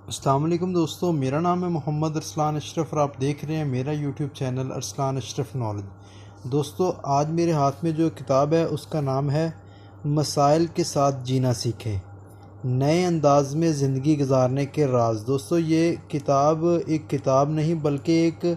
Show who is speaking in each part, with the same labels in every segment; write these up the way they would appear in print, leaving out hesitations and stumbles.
Speaker 1: अस्सलाम वालेकुम दोस्तों, मेरा नाम है मोहम्मद अरसलान अशरफ और आप देख रहे हैं मेरा YouTube channel Arsalan Ashraf knowledge. दोस्तों, आज मेरे हाथ में जो किताब है उसका नाम है मसाइल के साथ जीना सीखें, नए अंदाज में ज़िंदगी गुजारने के राज। दोस्तों, ये किताब एक किताब नहीं बल्कि एक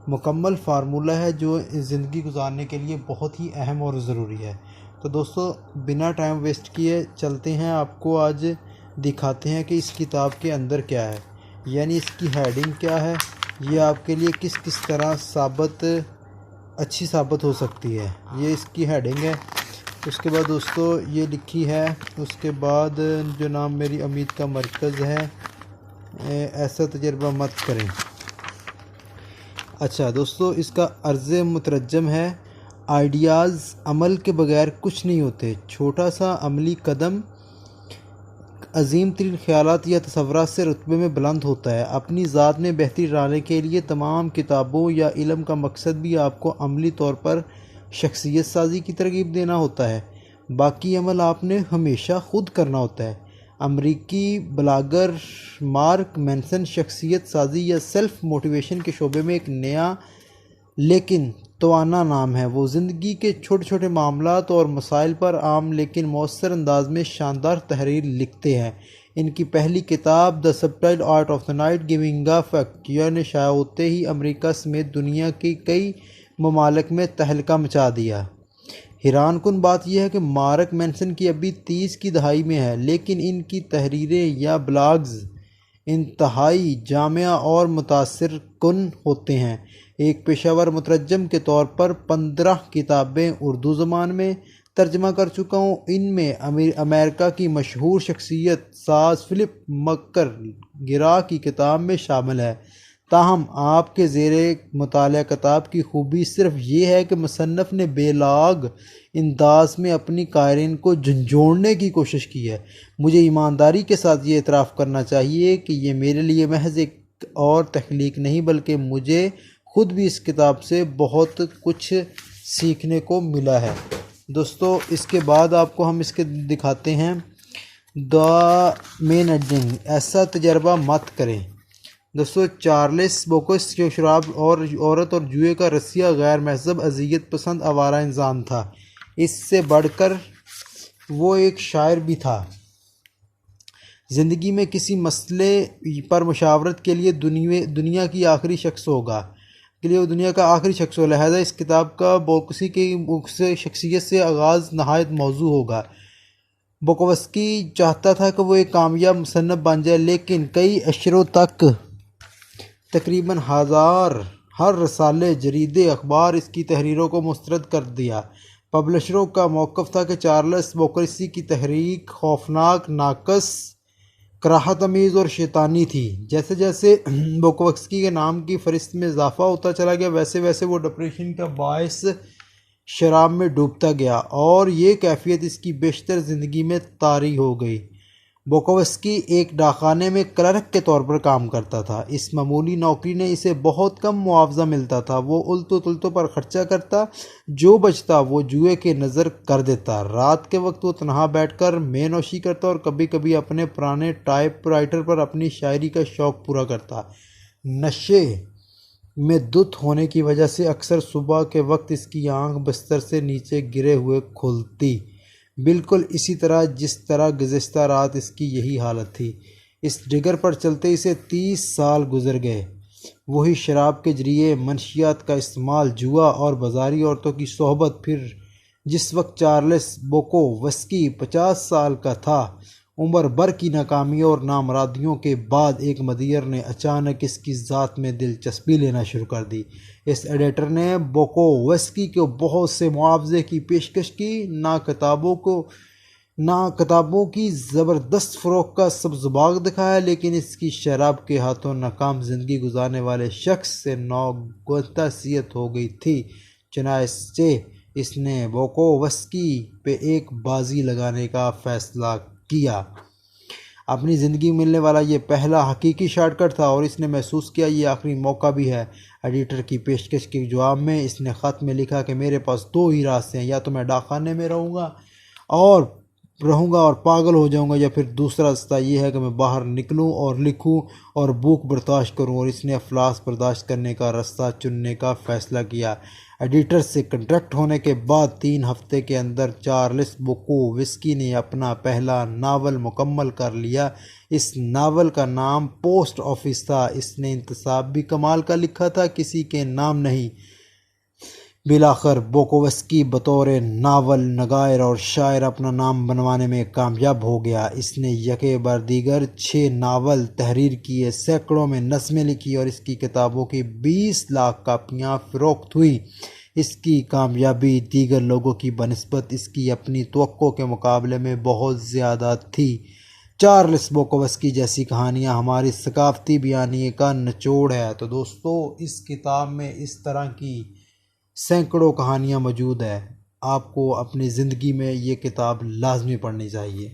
Speaker 1: मुकम्मल फार्मूला है जो ज़िंदगी गुजारने के लिए बहुत ही अहम और ज़रूरी है। तो दोस्तों, बिना टाइम वेस्ट किए चलते हैं, आपको आज दिखाते हैं कि इस किताब के अंदर क्या है, यानी इसकी हेडिंग क्या है, ये आपके लिए किस किस तरह अच्छी साबित हो सकती है। ये इसकी हेडिंग है। उसके बाद दोस्तों ये लिखी है, उसके बाद जो नाम मेरी उम्मीद का मरकज़ है, ऐसा तजर्बा मत करें। अच्छा दोस्तों, इसका अर्ज़ मुतरजम है, आइडियाज़ अमल के बगैर कुछ नहीं होते। छोटा सा अमली कदम अजीम तरीन ख्यालात या तसव्वुरात से रुतबे में बुलंद होता है। अपनी ज़ात में बेहतरी लाने के लिए तमाम किताबों या इल्म का मकसद भी आपको अमली तौर पर शख्सियत साजी की तरगीब देना होता है। बाकी अमल आपने हमेशा खुद करना होता है। अमरीकी ब्लॉगर मार्क मैनसन शख्सियत साजी या सेल्फ मोटिवेशन के शोबे में एक नया लेकिन तवाना नाम है। वो ज़िंदगी के छोटे छोटे मामलात और मसाइल पर आम लेकिन मौसर अंदाज में शानदार तहरीर लिखते हैं। इनकी पहली किताब the subtle art of the not giving a fuck ने शाया होते ही अमेरिका समेत दुनिया के कई ममालिक में तहलका मचा दिया। हैरान कुन बात यह है कि मार्क मैनसन की अभी 30 की दहाई में है, लेकिन इनकी तहरीरें या ब्लॉग्स इंतहाई जामिया और मुतासिर कुन होते हैं। एक पेशावर मुतरजम के तौर पर 15 किताबें उर्दू ज़बान में तर्जमा कर चुका हूँ। इनमें अमेरिका की मशहूर शख्सियत साज फिलिप मक्कर गिरा की किताब में शामिल है। ताहम आपके ज़ेरे मुताला किताब की खूबी सिर्फ ये है कि मुसन्नफ़ ने बेलाग अंदाज में अपनी कायरीन को झंझोड़ने की कोशिश की है। मुझे ईमानदारी के साथ ये इतराफ़ करना चाहिए कि ये मेरे लिए महज एक और तख्लीक नहीं बल्कि मुझे खुद भी इस किताब से बहुत कुछ सीखने को मिला है। दोस्तों, इसके बाद आपको हम इसके दिखाते हैं द मेन एडिंग, ऐसा तजर्बा मत करें। दोस्तों, चार्ल्स बोकोस जो शराब और औरत और जुए का रसिया गैर महजब अजियत पसंद आवारा इंसान था। इससे बढ़कर वो एक शायर भी था। ज़िंदगी में किसी मसले पर मुशावरत के लिए दुनिया की आखिरी शख्स होगा के लिए वो दुनिया का आखिरी शख्स हो। लिहाजा इस किताब का बोकोसी की शख्सियत से आगाज़ नहायत मौजू होगा। बोकोवस्की चाहता था कि वो एक कामयाब मुसन्नफ़ बन जाए, लेकिन कई अशरों तक तकरीबन 1000 हर रसाले जरीदे अखबार इसकी तहरीरों को मुस्तरद कर दिया। पब्लिशरों का मौक़िफ़ था कि चार्ल्स बोकोसी की तहरीक खौफनाक, नाकस, कराहत अमीज़ और शैतानी थी। जैसे जैसे बोकोवस्की के नाम की फ़हरिस्त में इजाफ़ा होता चला गया, वैसे वैसे वो डिप्रेशन का बायस शराब में डूबता गया और ये कैफियत इसकी बेशतर ज़िंदगी में तारी हो गई। बोकोवस्की एक डाकखाने में क्लर्क के तौर पर काम करता था। इस मामूली नौकरी ने इसे बहुत कम मुआवजा मिलता था। वो उल्टो तुल्टो पर खर्चा करता, जो बचता वो जुए के नज़र कर देता। रात के वक्त वो तनहा बैठकर मेनोशी करता और कभी कभी अपने पुराने टाइपराइटर पर अपनी शायरी का शौक़ पूरा करता। नशे में धुत होने की वजह से अक्सर सुबह के वक्त इसकी आंख बिस्तर से नीचे गिरे हुए खुलती, बिल्कुल इसी तरह जिस तरह गुज़िश्ता रात इसकी यही हालत थी। इस डिगर पर चलते इसे 30 साल गुजर गए। वही शराब के जरिए मनशियात का इस्तेमाल, जुआ और बाजारी औरतों की सोहबत। फिर जिस वक्त चार्ल्स बोकोवस्की 50 साल का था, उम्र भर की नाकामी और नामरादियों के बाद एक मदीर ने अचानक इसकी ज़ात में दिलचस्पी लेना शुरू कर दी। इस एडिटर ने बोकोवस्की को बहुत से मुआवजे की पेशकश की। ना किताबों की ज़बरदस्त फ़रोख्त का सब्ज़बाग दिखाया, लेकिन इसकी शराब के हाथों नाकाम ज़िंदगी गुजारने वाले शख्स से नौगतसियत हो गई थी। चुनांचे इसने बोकोवस्की पे एक बाजी लगाने का फ़ैसला किया। अपनी ज़िंदगी में मिलने वाला ये पहला हकीकी शॉर्टकट था और इसने महसूस किया ये आखिरी मौका भी है। एडिटर की पेशकश के जवाब में इसने ख़त में लिखा कि मेरे पास 2 ही रास्ते हैं, या तो मैं डाकखाने में रहूँगा और रहूँगा और पागल हो जाऊँगा, या फिर दूसरा रास्ता ये है कि मैं बाहर निकलूँ और लिखूँ और भूख बर्दाश्त करूँ। और इसने अफलास बर्दाश्त करने का रास्ता चुनने का फ़ैसला किया। एडिटर से कॉन्ट्रैक्ट होने के बाद 3 हफ्ते के अंदर चार्ल्स बुकोविस्की ने अपना पहला नावल मुकम्मल कर लिया। इस नावल का नाम पोस्ट ऑफिस था। इसने इंतसाब भी कमाल का लिखा था, किसी के नाम नहीं। बिलाखिर बुकोवस्की बतौर नावल नगार और शायर अपना नाम बनवाने में कामयाब हो गया। इसने यके बार दीगर 6 नावल तहरीर किए, सैकड़ों में नज़में लिखी और इसकी किताबों की 20 लाख कापियाँ फ़रोख्त हुई। इसकी कामयाबी दीगर लोगों की बनिस्बत इसकी अपनी तवक्को के मुकाबले में बहुत ज़्यादा थी। चार्ल्स बुकोवस्की जैसी कहानियाँ हमारी सकाफ़ती बयानी का निचोड़ है। तो दोस्तों, इस किताब में इस तरह की सैकड़ों कहानियाँ मौजूद है। आपको अपनी ज़िंदगी में ये किताब लाजमी पढ़नी चाहिए।